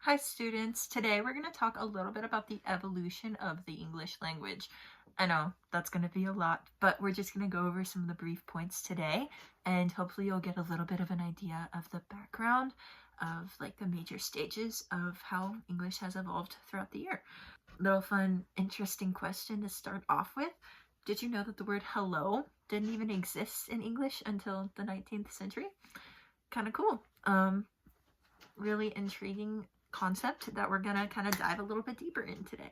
Hi students, today we're going to talk a little bit about the evolution of the English language. I know that's going to be a lot, but we're just going to go over some of the brief points today, and hopefully you'll get a little bit of an idea of the background of like the major stages of how English has evolved throughout the year. Little fun, interesting question to start off with. Did you know that the word hello didn't even exist in English until the 19th century? Kind of cool. Really intriguing concept that we're gonna kind of dive a little bit deeper in today.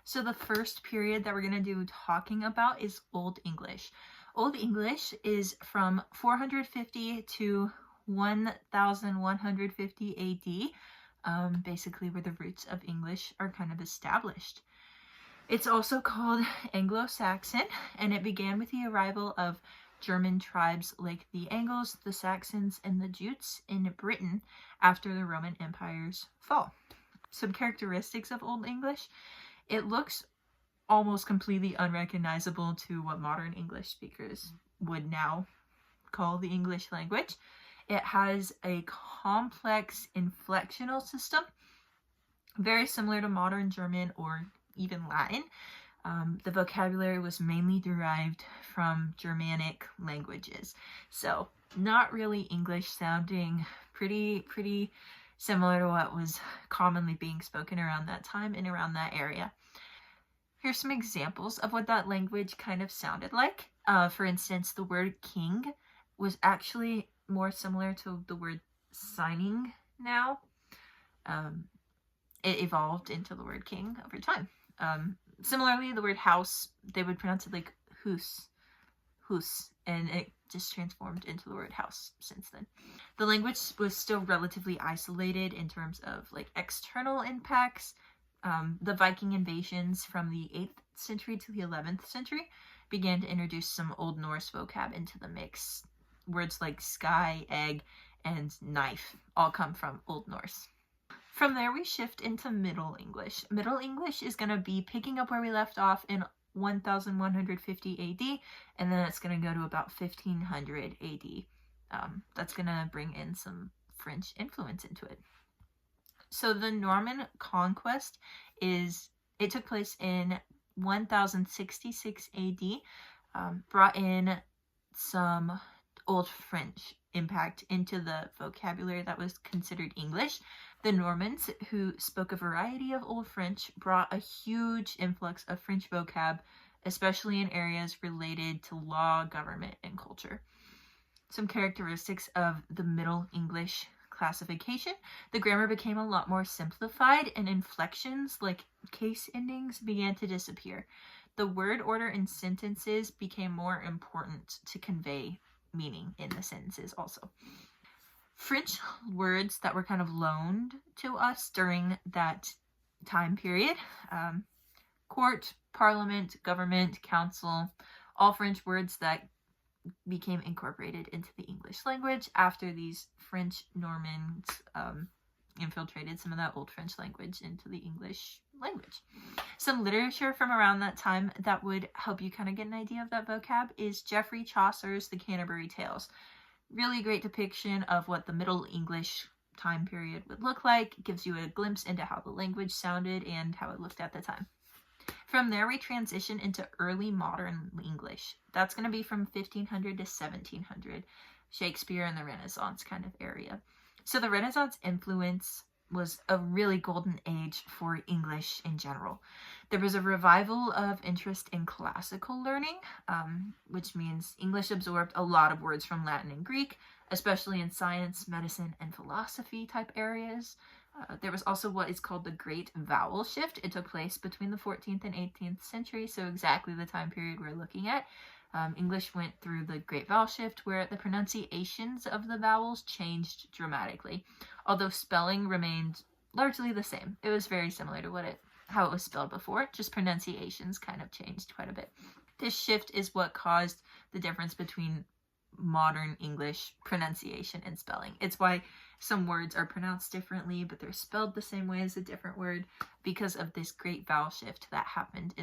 So the first period that we're gonna do talking about is Old English. Old English is from 450 to 1150 AD, basically where the roots of English are kind of established. It's also called Anglo-Saxon, and it began with the arrival of German tribes like the Angles, the Saxons, and the Jutes in Britain after the Roman Empire's fall. Some characteristics of Old English: it looks almost completely unrecognizable to what modern English speakers would now call the English language. It has a complex inflectional system, very similar to modern German or even Latin. The vocabulary was mainly derived from Germanic languages, so not really English sounding, pretty similar to what was commonly being spoken around that time and around that area. Here's some examples of what that language kind of sounded like. For instance, the word king was actually more similar to the word signing now. It evolved into the word king over time. Similarly, the word house, they would pronounce it like hus, and it just transformed into the word house since then. The language was still relatively isolated in terms of like external impacts. The Viking invasions from the 8th century to the 11th century began to introduce some Old Norse vocab into the mix. Words like sky, egg, and knife all come from Old Norse. From there, we shift into Middle English. Middle English is going to be picking up where we left off in 1150 AD, and then it's going to go to about 1500 AD. That's going to bring in some French influence into it. So the Norman conquest it took place in 1066 AD, brought in some Old French impact into the vocabulary that was considered English. The Normans, who spoke a variety of Old French, brought a huge influx of French vocab, especially in areas related to law, government, and culture. Some characteristics of the Middle English classification: the grammar became a lot more simplified, and inflections like case endings began to disappear. The word order in sentences became more important to convey meaning in the sentences also. French words that were kind of loaned to us during that time period: court, parliament, government, council, all French words that became incorporated into the English language after these French Normans infiltrated some of that Old French language into the English language. Some literature from around that time that would help you kind of get an idea of that vocab is Geoffrey Chaucer's The Canterbury Tales. Really great depiction of what the Middle English time period would look like. It gives you a glimpse into how the language sounded and how it looked at the time. From there, we transition into early modern English. That's going to be from 1500 to 1700, Shakespeare and the Renaissance kind of area. So the Renaissance influence was a really golden age for English in general. There was a revival of interest in classical learning, which means English absorbed a lot of words from Latin and Greek, especially in science, medicine, and philosophy type areas. There was also what is called the Great Vowel Shift. It took place between the 14th and 18th century, so exactly the time period we're looking at. English went through the Great Vowel Shift, where the pronunciations of the vowels changed dramatically, although spelling remained largely the same. It was very similar to how it was spelled before, just pronunciations kind of changed quite a bit. This shift is what caused the difference between modern English pronunciation and spelling. It's why some words are pronounced differently, but they're spelled the same way as a different word, because of this great vowel shift that happened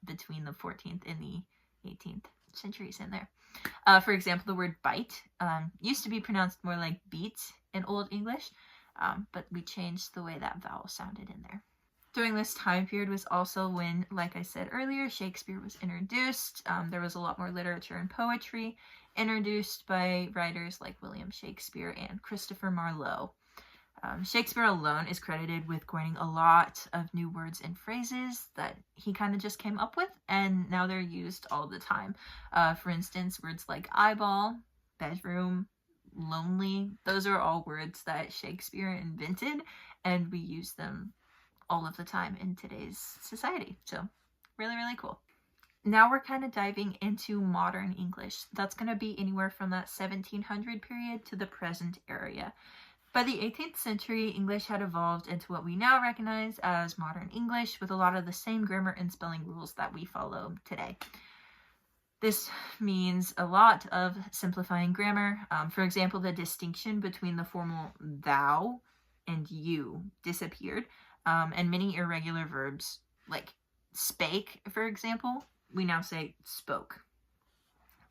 between the 14th and the 18th centuries in there. For example, the word bite used to be pronounced more like beat in Old English, but we changed the way that vowel sounded in there. During this time period was also when, like I said earlier, Shakespeare was introduced. There was a lot more literature and poetry introduced by writers like William Shakespeare and Christopher Marlowe. Shakespeare alone is credited with coining a lot of new words and phrases that he kind of just came up with, and now they're used all the time. For instance, words like eyeball, bedroom, lonely, those are all words that Shakespeare invented, and we use them all of the time in today's society. So really, really cool. Now we're kind of diving into modern English. That's going to be anywhere from that 1700 period to the present area. By the 18th century, English had evolved into what we now recognize as modern English, with a lot of the same grammar and spelling rules that we follow today. This means a lot of simplifying grammar. For example, the distinction between the formal thou and you disappeared, and many irregular verbs, like spake, for example, we now say spoke.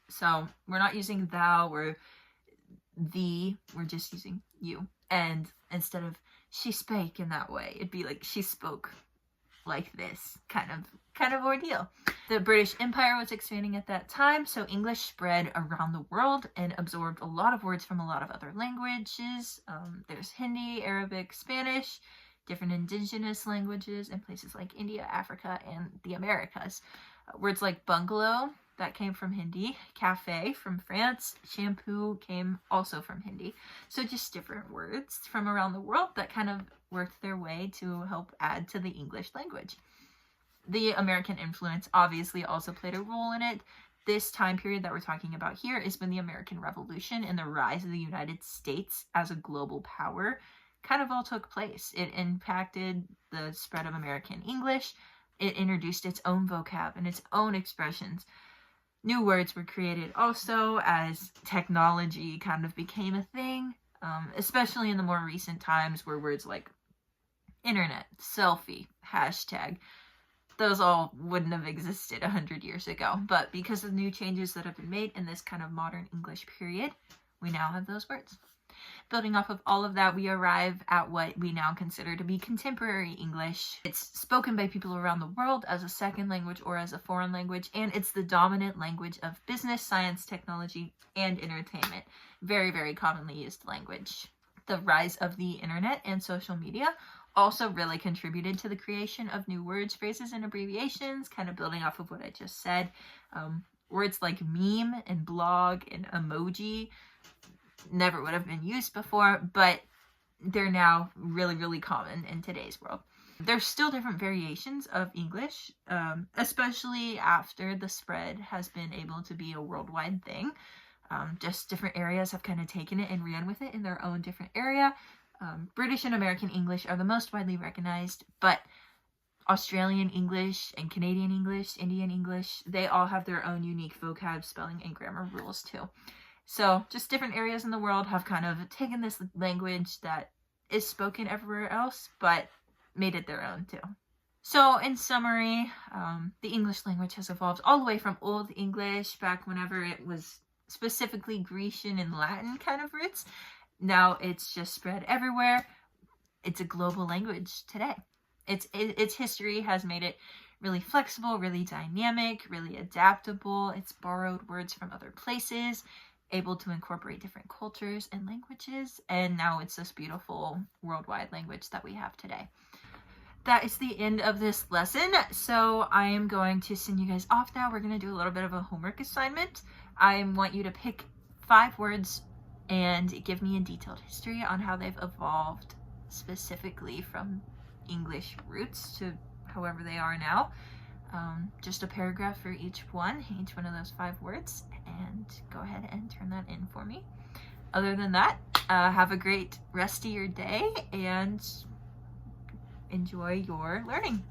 So we're not using thou or thee, we're just using you. And instead of she spake in that way, it'd be like she spoke like this kind of ordeal. The British Empire was expanding at that time, so English spread around the world and absorbed a lot of words from a lot of other languages. There's Hindi, Arabic, Spanish, different indigenous languages in places like India, Africa, and the Americas. Words like bungalow, that came from Hindi, cafe from France, shampoo came also from Hindi. So just different words from around the world that kind of worked their way to help add to the English language. The American influence obviously also played a role in it. This time period that we're talking about here is when the American Revolution and the rise of the United States as a global power kind of all took place. It impacted the spread of American English. It introduced its own vocab and its own expressions. New words were created also as technology kind of became a thing, especially in the more recent times where words like internet, selfie, hashtag, those all wouldn't have existed 100 years ago. But because of new changes that have been made in this kind of modern English period, we now have those words. Building off of all of that, we arrive at what we now consider to be contemporary English. It's spoken by people around the world as a second language or as a foreign language, and it's the dominant language of business, science, technology, and entertainment. Very, very commonly used language. The rise of the internet and social media also really contributed to the creation of new words, phrases, and abbreviations, kind of building off of what I just said. Words like meme and blog and emoji never would have been used before, but they're now really, really common in today's world. There's still different variations of English, especially after the spread has been able to be a worldwide thing. Just different areas have kind of taken it and ran with it in their own different area. British and American English are the most widely recognized, but Australian English and Canadian English, Indian English, they all have their own unique vocab, spelling, and grammar rules too. So just different areas in the world have kind of taken this language that is spoken everywhere else, but made it their own too. So in summary, the English language has evolved all the way from Old English, back whenever it was specifically Grecian and Latin kind of roots. Now it's just spread everywhere. It's a global language today. Its history has made it really flexible, really dynamic, really adaptable. It's borrowed words from other places, able to incorporate different cultures and languages, and now it's this beautiful worldwide language that we have today. That is the end of this lesson, so I am going to send you guys off now. We're going to do a little bit of a homework assignment. I want you to pick 5 words and give me a detailed history on how they've evolved specifically from English roots to however they are now. Just a paragraph for each one of those 5 words, and go ahead and turn that in for me. Other than that, have a great rest of your day and enjoy your learning.